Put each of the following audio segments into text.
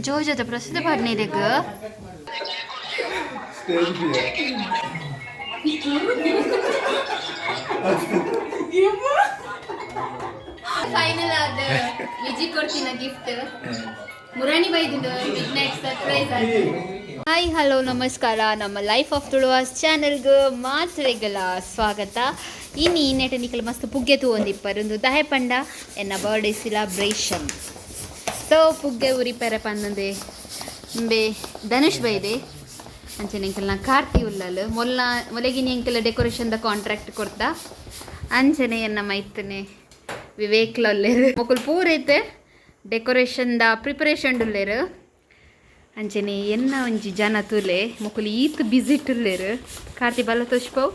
ಜೋಜದ ಪ್ರಸಿದ್ಧ ಬರ್ನಿರೆಗ್ ಫೈನಲ್ ಆದ ವಿಜಿ ಕೊಡ್ತೀನ ಗಿಫ್ಟ್ ಮುರಾಣಿ ಬೈದಿದ್ದು ಮಿಡ್ ನೈಟ್ ಸರ್ಪ್ರೈಸ್ ಆಗಿ. ಹಾಯ್ ಹಲೋ ನಮಸ್ಕಾರ, ನಮ್ಮ ಲೈಫ್ ಆಫ್ ತುಳುವಾಸ್ ಚಾನಲ್ಗೆ ಮಾತ್ರೆಗಳ ಸ್ವಾಗತ. ಇನ್ನು ಈ ನೆಟನಿಕಲ್ ಮಸ್ತ್ ಪುಗ್ಗೆ ತೂಂದಿಪ್ಪರೊಂದು ದಹೆ ಪಂಡ ಎನ್ನ ಬರ್ಡೇ ಸೆಲೆಬ್ರೇಷನ್. ಸೊ ಪುಗ್ಗೆ ಉರಿಪೆರೆ ಪಂದೆ ಬೇ ಧನುಷ್ ಬೈದೆ ಅಂಚನೆ ಎಂಕಲ್ನ ಕಾರ್ತಿ ಉಲ್ಲಲ್ ಮೊಲಗಿನ ಎಂಕೆಲ್ಲ ಡೆಕೋರೇಷನ್ದ ಕಾಂಟ್ರಾಕ್ಟ್ ಕೊಡ್ತಾ ಅಂಚನೆ ಎನ್ನ ಮೈತನೆ ವಿವೇಕ್ಲಲ್ಲೇರು ಮೊಕುಲು ಪೂರೈತೆ ಡೆಕೋರೇಷನ್ದ ಪ್ರಿಪರೇಷನ್ ಉಲ್ಲೇರು ಅಂಚನೆ ಎನ್ನ ಒಂಜಿ ಜನ ತುಲೆ ಮೊಕುಲು ಈತ್ ಬಿಸಿಟ್ ಉಲ್ಲೇರು ಕಾರ್ತಿ ಬಲ್ಲ ತೋಚ್ಪವು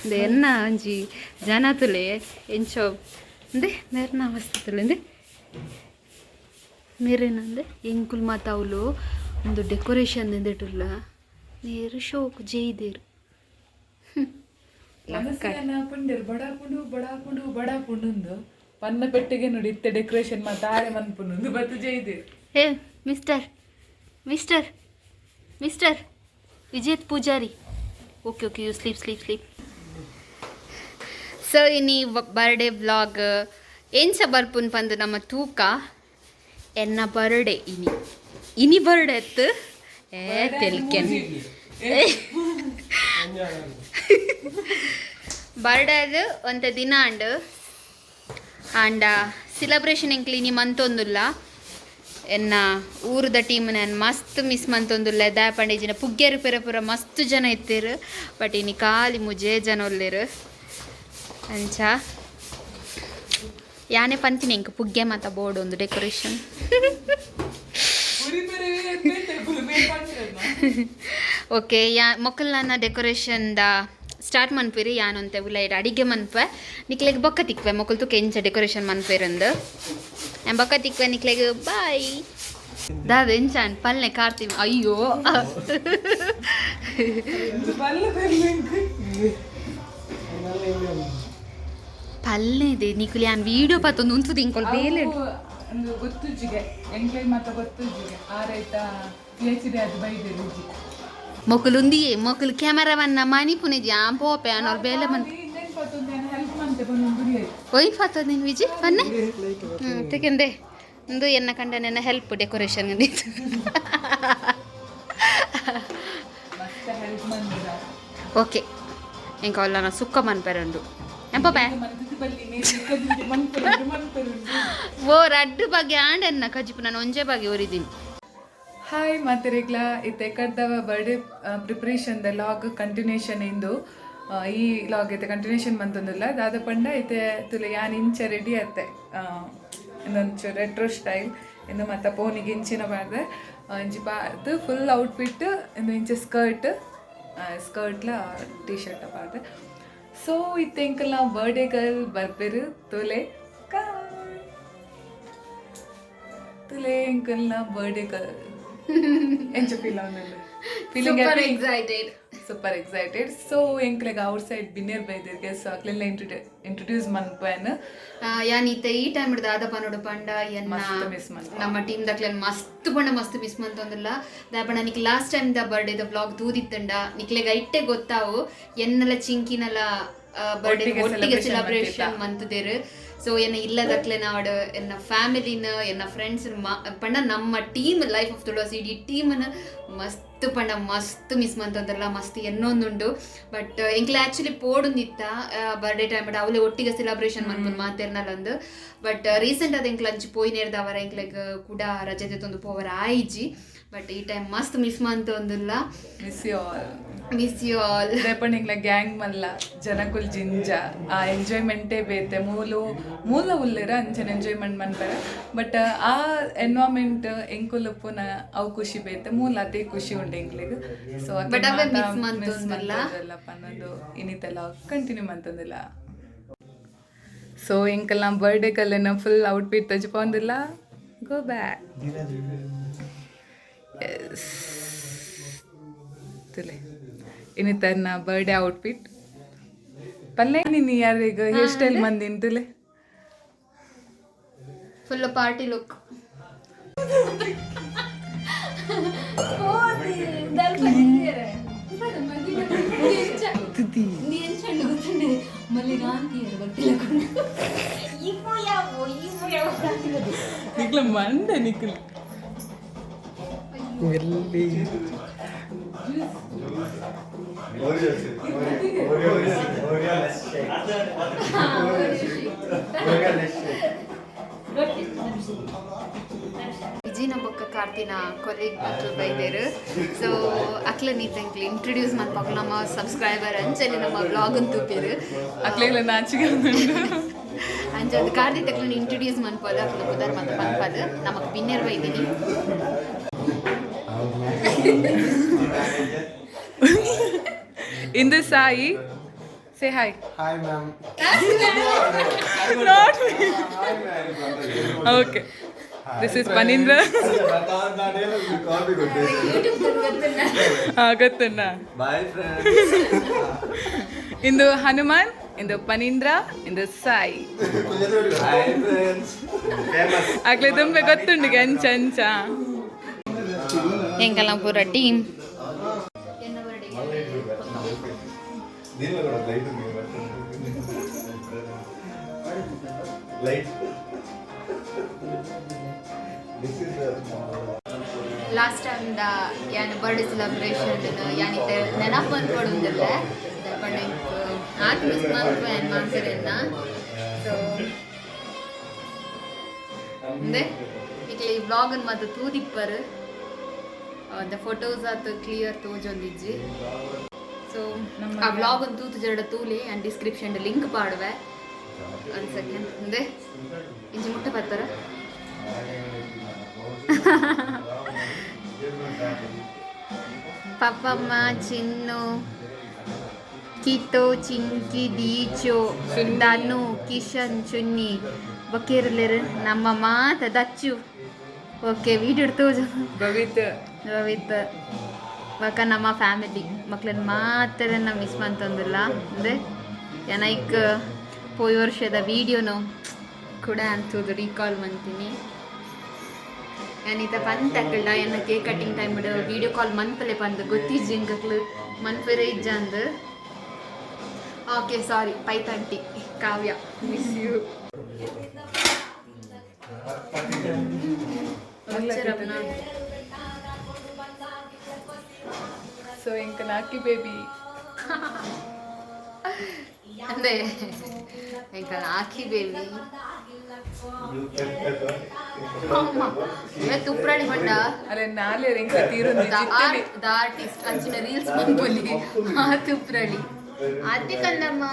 ಅಂದೆ ಎನ್ನ ಒಂಜಿ ಜನ ತುಲೆ ಎಂಚೋ ಅಂದೆ ಮೆರ್ನ ಅವಸ್ಥೆ ತುಲೆ ಅಂದೆ ಮೇರೇನಂದೆ ಎಂಕುಲ್ ಮಾತಾವುಲು ಒಂದು ಡೆಕೋರೇಷನ್ ಎಂದಿಟ್ಟುಲ್ಲ ನೇರು ಶೋಕ್ ಜೈದೇರು ಬಡಾಪುಂಡು ಪನ್ನ ಪೆಟ್ಟಿಗೆ ನೋಡಿ ಇತ್ತೆ ಡೆಕೋರೇಷನ್ ಮತ್ತೆ ಆರೆ ಮನ್ಪುಂಡು ಬತ್ತು ಜೈದೇರು. Hey mister mister mister Vijeth Poojari, okay okay you sleep sleep sleep. So ಇನಿ ಬರ್ಡೇ ವ್ಲಾಗ್ ಏನ್ಸ ಬರ್ಪುನ್ ಪಂದು ನಮ್ಮ ತೂಕ ಎನ್ನ ಬರ್ಡೇ ಇನಿ ಬರ್ಡೇ ಎತ್ತು ತೆಲ್ಕೆನ್ ಬರ್ಡೇ ಅದು ಒಂತ ದಿನ ಆಂಡ ಸೆಲೆಬ್ರೇಷನ್ ಎಂಕ್ಲಿ ಇನಿ ಮಂತೊಂದುಲ್ಲ ಎನ್ನ ಊರದ ಟೀಮ್ ನಾನು ಮಸ್ತ್ ಮಿಸ್ ಮಂತೊಂದುಲ್ಲ ದಾಪಂಡೇಜಿನ ಪುಗ್ಗೇರು ಪೆರ ಪುರ ಮಸ್ತ್ ಜನ ಇತ್ತೇರು ಬಟ್ ಇನಿ ಖಾಲಿ ಮುಜೇ ಜನ ಒಲ್ಲೇರು ಅಂಚ ಯಾನೇ ಪಂತಿನಿ ಎಂಕ ಪುಗ್ಗೆ ಮಾತ ಬೋರ್ಡ್ ಒಂದು ಡೆಕೋರೇಷನ್ ಓಕೆ ಮೊಕ್ಕಲ್ ನನ್ನ ಡೆಕೋರೇಷನ್ದ ಸ್ಟಾರ್ಟ್ ಮನ್ಪೇರಿ ಯಾನೊಂತೆ ಉಲೈಡ್ ಅಡಿಗೆ ಮನ್ಪೆ ನಿಕ್ಲೆಗ್ ಬೊಕ್ಕ ತಿಕ್ವೆ ಮೊಕ್ಕಲ್ ತುಕ್ಕೆ ಎಂಚ ಡೆಕೋರೇಷನ್ ಮನ್ಪೇರಂದು ನಾನು ಬೊಕ್ಕ ತಿಕ್ವೆ ನಿಕ್ಲೆಗ್ ಬಾಯ್ ದಾದ ಎಂಚಾನ್ ಪಲ್ಲೆ ಕಾರ್ತೀವಿ ಅಯ್ಯೋ ಪಲ್ಲೆ ಇದೆ ನಿಕ್ಲಿ ಯಾನ್ ವೀಡಿಯೋ ಪತ್ತೊಂದು ಉಂಟು ತಿಂಕೊಳ್ ಬೇಲೆ ಗೊತ್ತುಜ್ಜಿಗೆ ಎಂಕ್ಲೈ ಮಾತ ಗೊತ್ತುಜ್ಜಿಗೆ ಆರೈತಾ ಪಿಎಚ್ಡಿ ಅದು ಬೈದೆ ರುಜಿ ಮೊಕ್ಕಲು ಉಂದಿಯೇ ಮೊಕ್ಕಲು ಕ್ಯಾಮರಾವನ್ನ ಮನಿ ಪುನಿಜಿ ಆಂ ಪೋಪೆ ಅನ್ನೋರು ಬೇಲೆ ಮನ್ ಒಯ್ ಫಾತದ ನೀನು ವಿಜಿ ಬನ್ನೆ ತೆಗೆಂದೆ ಒಂದು ಎನ್ನ ಕಂಡ ನನ್ನ ಹೆಲ್ಪ್ ಡೆಕೋರೇಷನ್ ಓಕೆ ಎಂಕ ಒಲ್ಲ ಸುಕ್ಕ ಮನ್ಪೆರಂಡು ಎಂಪೆ ಓ ರಡ್ಡು ಬಗ್ಗೆ ಆಂಡೆನ್ನ ಕಜಿಪು ನಾನು ಒಂಜೆ ಬಗ್ಗೆ ಒರಿದೀನಿ. ಹಾಯ್ ಮಾತೆರೆಗ್ಲ ಇತ್ತೆ ಕಡ್ದ ಬರ್ಡೇ ಪ್ರಿಪ್ರೇಷನ್ದ ಲಾಗ್ ಕಂಟಿನ್ಯೂಷನ್ ಇಂದು ಈ ಲಾಗ್ ಐತೆ ಕಂಟಿನ್ಯೂಷನ್ ಬಂತಂದಿಲ್ಲ ದಾದ ಪಂಡ ಐತೆ ತುಲೆ ಯಾನ್ ಇಂಚ ರೆಡಿ ಆಯ್ತೆ ಇನ್ನೊಂಚು ರೆಟ್ರೋ ಸ್ಟೈಲ್ ಇನ್ನು ಮತ್ತು ಪೋನಿಗೆ ಇಂಚಿನ ಬಾರ್ದೆ ಇಂಚಿ ಬಾರ್ದು ಫುಲ್ ಔಟ್ಫಿಟ್ ಇನ್ನು ಇಂಚ ಸ್ಕರ್ಟ್ಲ ಟೀ ಶರ್ಟ್ ಬಾರ್ದೆ. ಸೊ ಇತ್ತೆ ಎಂಕಲ್ ನಾವು ಬರ್ಡೇ ಗರ್ಲ್ ಬರ್ಬೇರು ತುಲೆ ಎಂಕಲ್ ನಾ ಬರ್ಡೇ ಗರ್ಲ್ ಎಂಚ ಸೂಪರ್ ಎಕ್ಸೈಟೆಡ್. ಸೊ ಎಂಕ್ಲೆಗ್ ಔಟ್ ಸೈಡ್ ಬಿನ್ನೇರ್ ಬೈದಿರ್ಗೆ ಸೊ ಅಕ್ಲೆಲ್ಲ ಇಂಟ್ರೊಡ್ಯೂಸ್ ಮನ್ಪೇನ್ ಯಾನಿತ್ತೆ ಈ ಟೈಮ್ ಹಿಡ್ದು ಆದ ಪನ್ನೋಡು ಪಂಡ ಎನ್ನ ನಮ್ಮ ಟೀಮ್ ದಕ್ಲೆನ್ ಮಸ್ತ್ ಮಿಸ್ ಮಂತೊಂದಿಲ್ಲ ದಾಪಣ ನಿಕ್ ಲಾಸ್ಟ್ ಟೈಮ್ ದ ಬರ್ಡೇ ದ ವ್ಲಾಗ್ ತೂದಿತ್ತಂಡ ನಿಕ್ಲೆಗ್ ಐಟ್ಟೆ ಗೊತ್ತಾವು ಎನ್ನೆಲ್ಲ ಚಿಂಕಿನೆಲ್ಲ ಬರ್ಡೇ ಒಟ್ಟಿಗೆ ಸೆಲೆಬ್ರೇಷನ್ ಮಂತದೇರು. ಸೊ ಎನ್ನ ಇಲ್ಲದಕ್ಲೆ ನಾಡು ಎನ್ನ ಫ್ಯಾಮಿಲಿನ ಎನ್ನ ಫ್ರೆಂಡ್ಸ್ ಪಂಡ ನಮ್ಮ ಟೀಮ್ ಲೈಫ್ ಆಫ್ ತುಳುವಾಸ್ ಇಡೀ ಟೀಮನ್ನ ಮಸ್ತ್ ಪಂಡ ಮಸ್ತ್ ಮಿಸ್ ಮಂತಂದ್ರಲ್ಲ ಮಸ್ತ್ ಎನ್ನೊಂದುಂಡು. ಬಟ್ ಎಂಕ್ಲೆ ಆ್ಯಕ್ಚುಲಿ ಪೋಡುಂದಿತ್ತ ಬರ್ಡೇ ಟೈಮ್ ಬಟ್ ಅವಳೆ ಒಟ್ಟಿಗೆ ಸೆಲೆಬ್ರೇಷನ್ ಮನ್ಪುನ್ ಮಾತೇರ್ನಲ್ಲೊಂದು. ಬಟ್ ರೀಸೆಂಟ್ ಅದು ಎಂಕ್ಲೆ ಅಂಚು ಪೋಯ್ ನೇರ್ದವರ ಎಂಕ್ಲೆಗ್ ಕೂಡ ರಜೆ ತೆತ್ತೊಂದು ಪೋವರ ಆಯ್ಜಿ ಬಟ್ ಈ ಟೈಮ್ ಮಸ್ತ್ ಮಿಸ್ ಮಂತೊಂದುಲ್ಲ. ಮಿಸ್ ಯು ಆಲ್ ರೇಪಣ್ಣ ಎಂಕ್ಲ ಗ್ಯಾಂಗ್ ಮಲ್ಲ ಜನಕುಲ್ ಜಿಂಜ ಆ ಎಂಜಾಯ್ಮೆಂಟೇ ಬೇತೆ ಮೂಲ ಉಲ್ಲೇರ ಅಂಚನೆ ಎಂಜಾಯ್ಮೆಂಟ್ ಮನ್ಪೆರ ಬಟ್ ಆ ಎನ್ವೈರ್ಮೆಂಟ್ ಎಂಕುಲ್ ಪುನ ಅವು ಖುಷಿ ಬೇತೆ ಮೂಲ ಅದೇ ಖುಷಿ ಉಂಡು ಎಂಕ್ಲೆಗ್. ಸೊ ಪನ್ನೊಂದು ಇನ್ನಿತೆಲ್ಲ ಕಂಟಿನ್ಯೂ ಮಂತಂದಿಲ್ಲ. ಸೊ ಎಂಕಲ್ ನಮ್ಮ ಬರ್ಡೇ ಕಲ್ಲೆನ ಫುಲ್ ಔಟ್ಫಿಟ್ ತಜ್ಪೊಂದಿಲ್ಲ ಗೋ ಬ್ಯಾಕ್ ಎಸ್ ತುಲೆ ಇನ್ನಿತನ್ನ ಬರ್ಡೇ ಔಟ್ಫಿಟ್ ಪಲ್ಲೆ ನೀನು ಯಾರೀಗ ಹೇರ್ ಸ್ಟೈಲ್ ಮಂದಿ ಅಂತಲೇ ಫುಲ್ ಪಾರ್ಟಿ ಲುಕ್. ಮಂಡೆ ನಿಖಿಲ್ ವಿಜಿನ ಬೊಕ್ಕ ಕಾರ್ತಿನ ಕೊಲೀಗ್ ಮಕ್ಕಳು ಬೈದೇರು. ಸೊ ಅಕ್ಲ ನೀತಂಕ್ಲಿ ಇಂಟ್ರೊಡ್ಯೂಸ್ ಮಾಡ್ಬೇಕು ನಮ್ಮ ಸಬ್ಸ್ಕ್ರೈಬರ್ ಅಂಚಲಿ ನಮ್ಮ ಬ್ಲಾಗನ್ ತೂಪೇರು ಅಕ್ಲೆಲ್ಲ ನಾಚಿಗೆ ಅಂಚದು ಕಾರ್ತಿ ತಕ್ಲನ್ನ ಇಂಟ್ರೊಡ್ಯೂಸ್ ಮಾಡ್ಬೋದು ಅಕ್ಲ ಬುಧರ್ ಮತ್ತು ಪಂಪದು ನಮಗೆ ಬಿನ್ನರ್ ಬೈದೀನಿ. ಇಂದು Sai say hi. Hi ma'am. Not me. Okay. Hi, This is Panindra. ಗೊತ್ತನ್ನ. Bye friends. Into Hanuman, into ಪನೀಂದ್ರ, into Sai. Hi friends. Famous. ಆಗ್ಲೇ ತುಂಬೆ ಗೊತ್ತುಂಡು ಅಂಚ ಅಂಚ. ಎಂಕಲ್ಲ ಪೂರ ಟೀಮ್. ಲಾಸ್ಟ್ ಟೈಮ್ ಯಾನ್ ಬರ್ಡೇ ಸೆಲೆಬ್ರೇಷನ್ ಯಾನಿತ ನೆನಪು ಅನ್ಕೊಡುವುದಿಲ್ಲ ದಪ್ಪಣ್ಣ ಆತ್ ಮಿಸ್ ಮಾಡ್ಕೊಂಡು ಮಾಡ್ತಿರನ್ನ. ಸೊ ಮುಂದೆ ಈಗ ಈ ಬ್ಲಾಗನ್ ಮತ್ತು ತೂದಿಪ್ಪರು ದ ಫೋಟೋಸ್ ಆತು ಕ್ಲಿಯರ್ ತೋಜೊಂದಿಜ್ಜಿ. ಸೊ ಆ ಬ್ಲಾಗ್ ಒಂದು ತೂತು ಜರಡ ತೂಲಿ ಆ್ಯಂಡ್ ಡಿಸ್ಕ್ರಿಪ್ಷನ್ ಲಿಂಕ್ ಪಾಡುವೆ. ಒಂದು ಸೆಕೆಂಡ್ ಮುಂದೆ ಇಂಚಿ ಮುಟ್ಟ ಬರ್ತಾರ. ಪಪ್ಪಮ್ಮ ಚಿನ್ನು ಕಿತೋ ಚಿಂಕಿ ದೀಚೋ ದನ್ನು ಕಿಶನ್ ಚುನ್ನಿ ಬಕೀರ್ಲೇರು ನಮ್ಮ ಮಾತ ದಚ್ಚು. ಓಕೆ ವೀಡಿಯೋ ತೋಜು ಭವಿತ್ ಬಕ ನಮ್ಮ ಫ್ಯಾಮಿಲಿ ಮಕ್ಳನ್ನ ಮಾತ್ರ ನಾವು ಮಿಸ್ ಮಾಡ್ತಂದಿಲ್ಲ. ಅಂದರೆ ಏನೈಕ್ ಪೋಯ್ ವರ್ಷದ ವೀಡಿಯೋನು ಕೂಡ ಅಂತದ್ದು ರೀಕಾಲ್ ಮಾಡ್ತೀನಿ. ಏನಿತ ಪಂತಕ್ಕಳ್ಳ ಏನ cake cutting time video call ಮಂತಲೇ ಬಂದು ಗೊತ್ತಿಜ್ಜಿ ಇಂಕಕ್ಲು ಮನ್ಪೆರೆ ಇಜ್ಜ ಅಂದು. ಓಕೆ ಸಾರಿ ಪೈತಂಟಿ ಕಾವ್ಯ ಮಿಸ್ ಯು. ಸೊ ಇಂಕ ನಾಕಿ ಬೇಬಿ ಅಂದ್ರೆ ಇಂಕ ನಾಕಿ ಬೇಬಿ ತುಪ್ರಾಣಿ ಬಂಡ ಅರೆ ನಾಲೆ ರಿಂಕ ತೀರೊಂದು ದ ಆರ್ಟಿಸ್ಟ್ ಅಂಚಿನ ರೀಲ್ಸ್ ಬಂದ್ಬಲ್ಲಿ ಆ ತುಪ್ರಾಣಿ ಅತ್ತೆ ಕಂದಮ್ಮ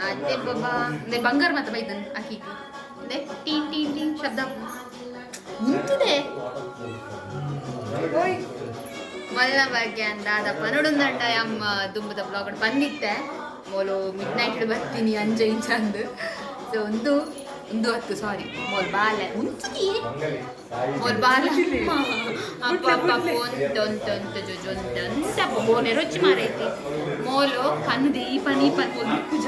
ಅತ್ತೆ ಬಾಬಾ ಅಂದ್ರೆ ಬಂಗಾರ ಮತ್ತೆ ಬೈದನ್ ಆಕಿ ಅಂದ್ರೆ ಟೀನ್ ಟೀನ್ ಟೀನ್ ಶಬ್ದ ನಿಂತಿದೆ ಮಲ್ಲ ಬಗ್ಗೆ ಅಂದ ಅದಪ್ಪ ನೋಡೊಂದಂಡ ಅಮ್ಮ ದುಂಬದ ಬ್ಲಾಗ್ ಬಂದಿತ್ತೆ ಮೋಲು ಮಿಡ್ ನೈಟ್ ಬರ್ತೀನಿ ಅಂಜ ಇಂಚ ಅಂದು. ಸೊ ಒಂದು ಹತ್ತು ಸಾರಿ ಮೋಲ್ ಬಾಲ ಮುಂಚಿ ಮೋಲ್ ಬಾಲ ಅಪ್ಪ ಅಪ್ಪ ಒಂಟೊಂಟೊಂಟು ಜೊಜೊಂಟಂತ ಬೋನೆ ರೊಚ್ಚಿ ಮಾರೈತಿ ಮೋಲು ಕಣ್ಣು ದೀಪನಿ ಕುಜ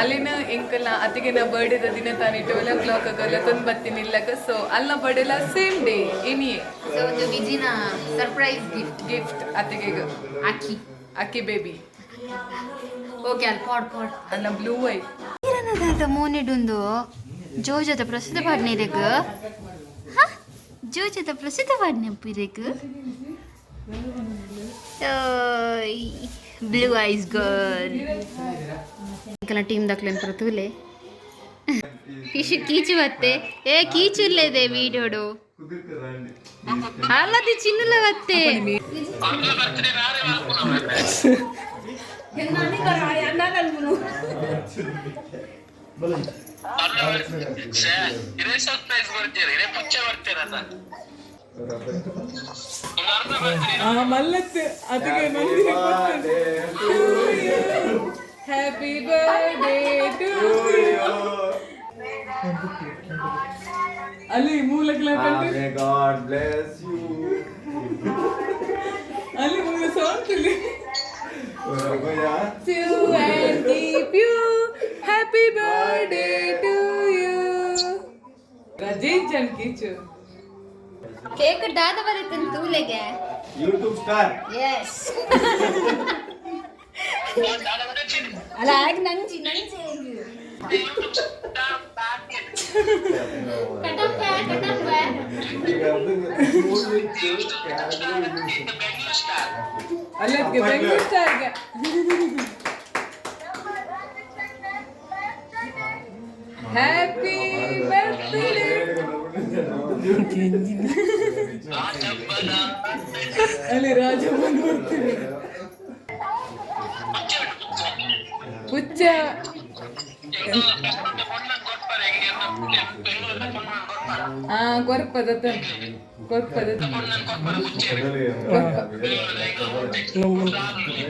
ಅಲ್ಲಿನ ಎಂಕಲ್ನ ಅತ್ತಿಗೆನ ಬರ್ಡೇದ ದಿನ ತಾನೇ 12 o'clock ಆಗಲ್ಲ ತಂದು ಬರ್ತೀನಿ ಇಲ್ಲಕ. ಸೊ ಅಲ್ಲ ಬರ್ಡೇಲ ಸೇಮ್ ಡೇ ಏನಿಯೇ. ಸೊ ಒಂದು ವಿಜಿನ ಸರ್ಪ್ರೈಸ್ ಗಿಫ್ಟ್ ಅತ್ತಿಗೆಗ ಅಕ್ಕಿ ಬೇಬಿ. ಓಕೆ ಅಲ್ಲಿ ಪಾಡ್ ಅಲ್ಲ ಬ್ಲೂ ಐ ಏನದ ಮೋನೆಡುಂದು ಜೋಜದ ಪ್ರಸಿದ್ಧ ಪಾಡ್ನೇರೆಗ ಜೋಜದ ಪ್ರಸಿದ್ಧ ಪಾಡ್ನೆಪ್ಪಿರೆಗ blue eyes girl ಇಂಕಲ team ದಕ್ಲೆನ್ ಪ್ರತುಲೆ Ishu ಕೀಚು ಬತ್ತೆ ಏ ಕೀಚುಲ್ಲೇದೆ ವೀಡಿಯೋಡು ಅಲ್ಲದಿ ಚಿನ್ನುಲ ಬತ್ತೆ ಮಲ್ಲತ್ತೆ ಅದಕ್ಕೆ ಹ್ಯಾಪಿ ಬರ್ಡೇ ಟು ಯು. ಅಲ್ಲಿ ಮೂಲಗಳ God bless you. ಅಲ್ಲಿ ಮೂಲ ಸಾಂಗ್ ಇಲ್ಲಿ Go ya. to birthday to you. ರಜಿಂಚನ್ ಕಿಚು ಕೇಕ್ ದಾದ ಬರೀತಂತ ತೂಲೆಗೆ. YouTube star. ಎಸ್. ಅಲ್ಲ ಆಗ ನಂಜಿ ಕಟಪ್ಪ ಅಲ್ಲದ್ಗೆ ಬೆಂಗಳೂರು ಸ್ಟಾರ್ಗೆ. Happy birthday. ಅಲ್ಲಿ ರಾಜಮ್ಮನ್ ಬರ್ತೀವಿ. ಪುಚ್ಚ ಕೊರ್ಪದ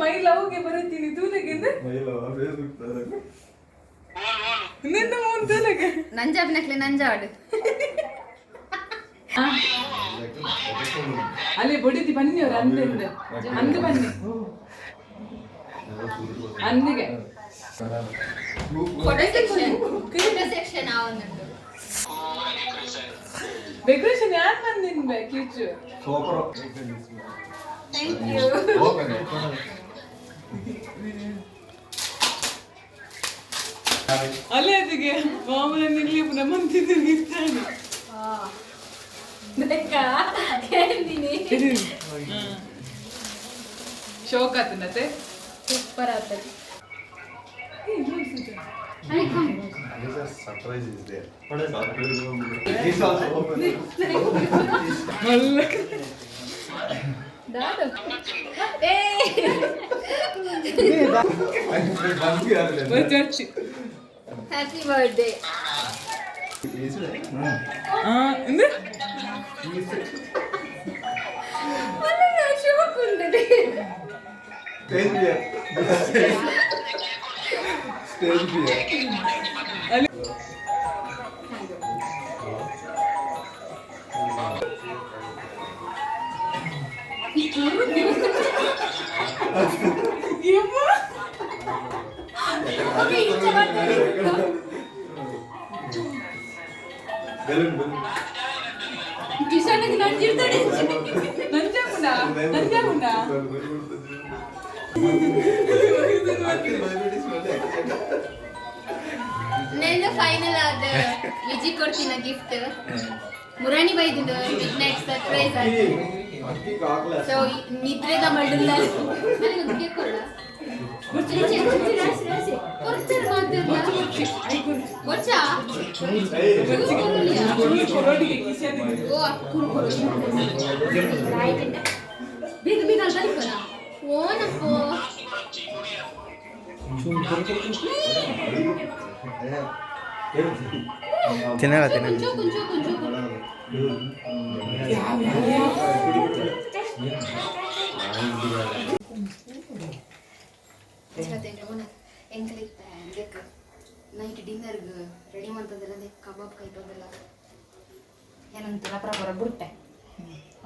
ಮೈಲವ್ಗೆ ಬರುತ್ತೀನಿ ತೂಲೆಗಿಂದ ನಿನ್ನ ಮೂನ್ ತೂಲೆಗೆ ನಂಜಾಬ್ನಕ್ಲೆ ನಂಜಾಡು ಅಲ್ಲಿ ಬಡಿದಿ ಬನ್ನಿ ಅವ್ರು ಅಂದಿಂದ ಅಂದು ಬನ್ನಿ ಅಂದಿಗೆ ಫೋಟೋ ಸೆಕ್ಷನ್ ಆವನ್ನುಂಟು. ಡೆಕೋರೇಷನ್ ಯಾರು ಬಂದಿನ್ಬೆ ಕಿಚ್ಚು. Thank you. ಅಲ್ಲೇ ಅದಕ್ಕೆ ಮಾಮೂಲ ನಿಲ್ಲಿ ಪುನಃ ಮಂತಿದ್ದೀನಿ ಇರ್ತಾನೆ. ಶೋಕ್ ಆತನತೆ ಸೂಪರ್ ಆಗ್ತದೆ. Surprise is there. What is surprise? He's also open. ದಾದ ಚರ್ಚಿ ಹ್ಯಾಪಿ ಬರ್ಡೇ. ಶೋಕ್ ಉಂಟದೆ. Stage fear. Stage fear. ಕಿಶನ್ಗೆ ನಂಜಿರ್ತಾಳೆ. ನಂಜಾಮುಂಡ నేను ఫైనల్ ಆದ ವಿಜಿ ಕೊಡ್ತೀನ ಗಿಫ್ಟ್ ಮುರಾಣಿ ಬೈದಿಂದ ಮಿಡ್ ನೈಟ್ ಸರ್ಪ್ರೈಸ್ ಆಗಿ ಸೊ ನಿದ್ರೆದ ಮಡ್ಡಲ್ಲ ನನಗೆ ಕೇಕ್ ಕೊಡ ಬೇಗ ಬೇಗ ಅಲ್ಬಲ್ಲ ಓನಪ್ಪೋ ತಿನ್ನಲ್ಲ ಕುಂಚು ಕುಂಚು ಕುಂಚು ನೈಟ್ ಡಿನ್ನರ್ಗೆ ರೆಡಿ ಮಾಡ್ತದಲ್ಲ ಕಬಾಬ್ ಕೈತದಲ್ಲ ಏನಂತ ಪ್ರಕಾರ ಬಿಡುತ್ತೆ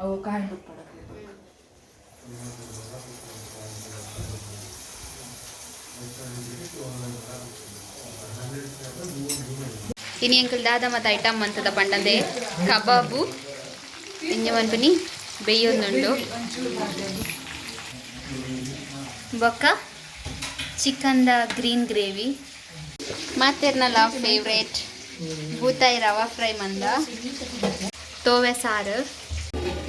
ಅವು ಕಾಯಿ ಬಿಟ್ಬಿಡ ini yang kelada mata item mantada pandade kababu inyawan pani beyonnundo bokka chicken da green gravy maternala favorite bootai rava fry manda tove saru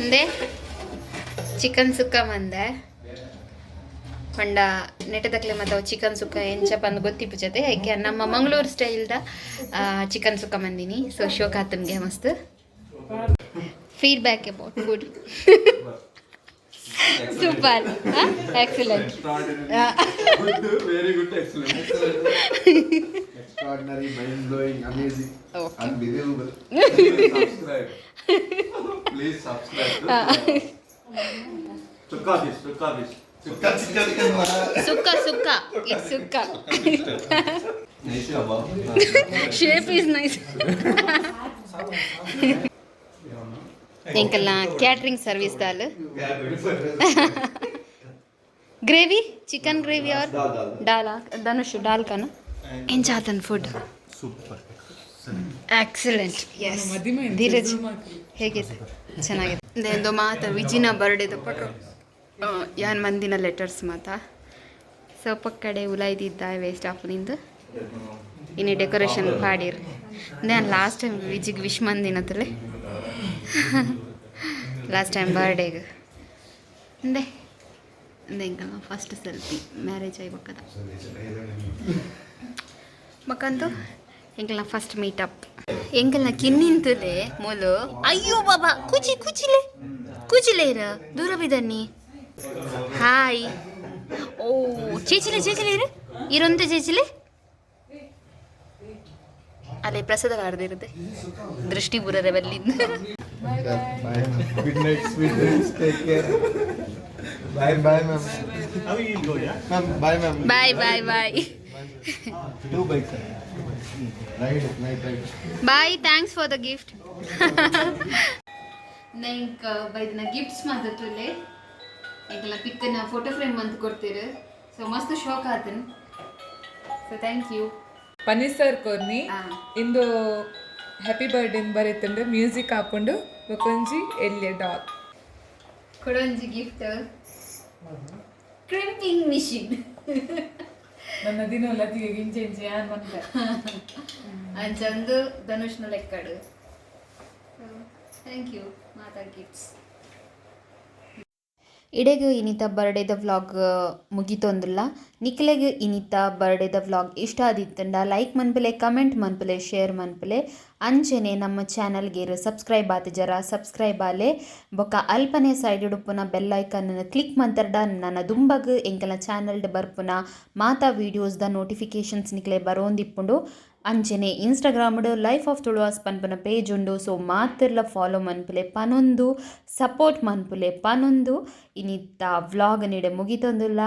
inde chicken sukka manda ಪಂಡ ನೆಟ್ಟದಕ್ಲೆ ಮತ್ತು ಚಿಕನ್ ಸುಕ್ಕ ಎಂಚ ಬಂದು ಗೊತ್ತಿಪ್ಪು ಜೊತೆ ಯಾಕೆ ನಮ್ಮ ಮಂಗಳೂರು ಸ್ಟೈಲ್ದ ಚಿಕನ್ ಸುಕ್ಕ ಮಂದಿನಿ ಸೊ ಶೋಕ್ ಆತನ್ಗೆ ಮಸ್ತ್ feedback about food super excellent very good excellent extraordinary mind blowing amazing unbelievable please subscribe Sukka fish Sukka sukka it's sukka nice abba shape is nice ಎಂಕಲ್ನ catering service dal gravy chicken gravy और दाल धनुष दाल का ना ಎಂಚಾತನ್ food super excellent yes ಮದಿಮೆ ಧೀರಜ್ ಹೇಗಿದೆ ಚೆನ್ನಾಗಿದೆ ಇದೊಂದು ಮಾತು ವಿಜಿನ ಬರ್ಡೇದು ಪಟೋ ಯಾನ್ ಮಂದಿನ ಲೆಟರ್ಸ್ ಮಾತಾ ಸ್ವಲ್ಪ ಕಡೆ ಉಲಾಯ್ದಿದ್ದ ವೇಸ್ಟ್ ಆಪನಿಂದ ಇನ್ನು ಡೆಕೋರೇಷನ್ ಪಾಡಿರ್ ನಾನು ಲಾಸ್ಟ್ ಟೈಮ್ ವಿಜಿಗೆ ವಿಶ್ ಮಂದಿನತ್ತಲೆ ಲಾಸ್ಟ್ ಟೈಮ್ ಬರ್ಡೇಗೆ ಅಂದೆ ಅಂದೆ ಇಂಕ ಫಸ್ಟ್ ಸೆಲ್ಫಿ ಮ್ಯಾರೇಜ್ ಆಗ್ಬೇಕದ ಮಕ್ಕಂತೂ ಎಂಕಲ್ನ ಫಸ್ಟ್ ಮೀಟಪ್ ಎಂಕಲ್ನ ಕಿನ್ನಿಂತಲೇ ಮೂಲು ಅಯ್ಯೋ ಬಾಬಾ ಕೂಚಿಲೆ ಇರ ದೂರ ಬಿದನ್ನಿ ಹಾಯ್ ಓ ಚೇಚಿಲೆ ಇರು ಇರೊಂತ ಚೇಚಿಲೆ ಅಲ್ಲೇ ಪ್ರಸಾದ ಕಾಡ್ದಿರುತ್ತೆ ದೃಷ್ಟಿ ಬುರರೆ ಬಲ್ಲಿಂದ good night sweet dreams take care bye bye ma'am how you go yeah ma'am bye ma'am bye 2 bikes right bye thanks for the gift ನಂಕ ಬೈದನ ಗಿಫ್ಟ್ಸ್ ಮಾತುಲೆ ಎಂಕಲ್ಲ ಪಿಕ್ಕನ ಫೋಟೋ ಫ್ರೇಮ್ ಅಂತ ಕೊಡ್ತೀರ ಸೊ ಮಸ್ತ್ ಶೋಕ್ ಆತನ್ ಸೊ ಥ್ಯಾಂಕ್ ಯು ಪನಿಸರ್ ಕೊರ್ನಿ ಇಂದು ಹ್ಯಾಪಿ ಬರ್ಡೇ ಬರೀತಂಡು ಮ್ಯೂಸಿಕ್ ಹಾಕೊಂಡು ಬೊಕೊಂಜಿ ಎಲ್ಲಿ ಡಾಲ್ ಕೊಡೊಂಜಿ ಗಿಫ್ಟ್ ಕ್ರಿಂಪಿಂಗ್ ಮಿಷಿನ್ ನನ್ನ ದಿನ ಲತಿಗೆ ಗಿಂಚೆ ಆನ್ ಮಂತ ಅಂಚಂದು ಧನುಷ್ನ ಲೆಕ್ಕಡು ಥ್ಯಾಂಕ್ ಯು ಮಾತಾ ಗಿಫ್ಟ್ಸ್ ಇಡೆಗೂ ಇನಿತ ಬರ್ಡೇದ ವ್ಲಾಗ್ ಮುಗಿತೊಂದಿಲ್ಲ ನಿಕ್ಲೆಗೆ ಇನಿತ ಬರ್ಡೇದ ವ್ಲಾಗ್ ಇಷ್ಟ ಆದಿತ್ತಂಡ ಲೈಕ್ ಮನ್ಪಲೆ ಕಮೆಂಟ್ ಮನ್ಪಲೆ ಶೇರ್ ಮನ್ಪಲೆ ಅಂಚೆನೆ ನಮ್ಮ ಚಾನಲ್ಗೆ ಸಬ್ಸ್ಕ್ರೈಬ್ ಆತ ಜರ ಸಬ್ಸ್ಕ್ರೈಬ್ ಆಲೆ ಬೊಕ್ಕ ಅಲ್ಪನೆ ಸೈಡ್ ಉಡುಪುನ ಬೆಲ್ ಐಕನ್ ಕ್ಲಿಕ್ ಮಂತರ್ಡ ನನ್ನ ದುಂಬಗ್ ಎಂಕಲ ಚಾನಲ್ಡ್ ಬರ್ಪುನ ಮಾತಾ ವೀಡಿಯೋಸ್ದ ನೋಟಿಫಿಕೇಶನ್ಸ್ ನಿಕ್ಲೆ ಬರೋಂದಿಪ್ಪುಂಡು ಅಂಚೆನೆ ಇನ್ಸ್ಟಾಗ್ರಾಮ್ಡ್ ಲೈಫ್ ಆಫ್ ತುಳುವಾಸ್ ಪನ್ಪುನ ಪೇಜ್ ಉಂಡು ಸೊ ಮಾತಿರ್ಲ ಫಾಲೋ ಮನ್ಪುಲೆ ಪನೊಂದು ಸಪೋರ್ಟ್ ಮನ್ಪುಲೆ ಪನೊಂದು ಇನಿತ್ತ ವ್ಲಾಗ್ ನಿಡೆ ಮುಗಿತೊಂದುಲ್ಲ